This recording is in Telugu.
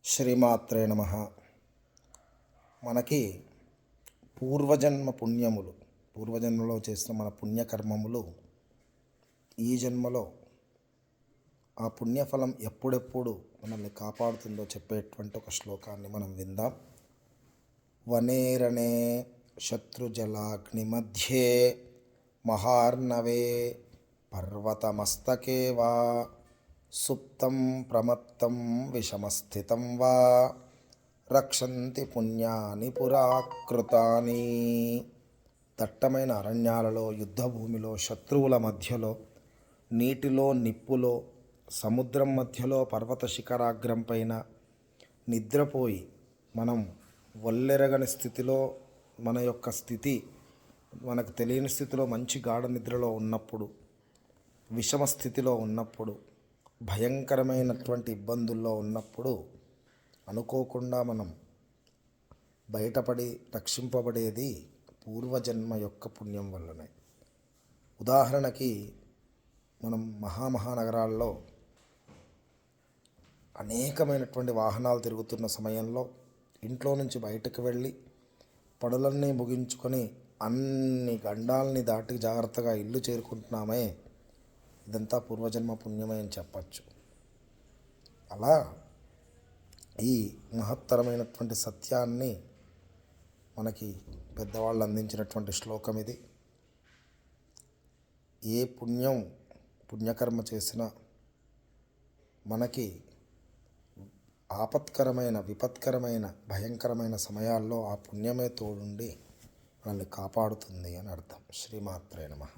శ్రీమాత్రే నమః. మనకి పూర్వజన్మ పుణ్యములు, పూర్వజన్మలో చేసిన మన పుణ్యకర్మములు ఈ జన్మలో ఆ పుణ్యఫలం ఎప్పుడెప్పుడు మనల్ని కాపాడుతుందో చెప్పేటువంటి ఒక శ్లోకాన్ని మనం విందాం. వనేరణే శత్రుజలాగ్ని మధ్యే మహార్ణవే పర్వతమస్తకే వా సుప్తం ప్రమత్తం విషమస్థితం వా రక్షంతి పుణ్యాని పురాకృతాని. దట్టమైన అరణ్యాలలో, యుద్ధభూమిలో, శత్రువుల మధ్యలో, నీటిలో, నిప్పులో, సముద్రం మధ్యలో, పర్వత శిఖరాగ్రం పైన నిద్రపోయి మనం వల్లెరగని స్థితిలో, మన యొక్క స్థితి మనకు తెలియని స్థితిలో, మంచి గాఢ నిద్రలో ఉన్నప్పుడు, విషమ స్థితిలో ఉన్నప్పుడు, భయంకరమైనటువంటి ఇబ్బందుల్లో ఉన్నప్పుడు అనుకోకుండా మనం బయటపడి రక్షింపబడేది పూర్వజన్మ యొక్క పుణ్యం వల్లనే. ఉదాహరణకి మనం మహానగరాల్లో అనేకమైనటువంటి వాహనాలు తిరుగుతున్న సమయంలో ఇంట్లో నుంచి బయటకు వెళ్ళి పనులన్నీ ముగించుకొని అన్ని గండాలని దాటి జాగ్రత్తగా ఇల్లు చేరుకుంటున్నామే, ఇదంతా పూర్వజన్మ పుణ్యమే అని చెప్పచ్చు. అలా ఈ మహత్తరమైనటువంటి సత్యాన్ని మనకి పెద్దవాళ్ళు అందించినటువంటి శ్లోకం ఇది. ఏ పుణ్యకర్మ చేసినా మనకి ఆపత్కరమైన, విపత్కరమైన, భయంకరమైన సమయాల్లో ఆ పుణ్యమే తోడుండి మనల్ని కాపాడుతుంది అని అర్థం. శ్రీమాత్రే నమః.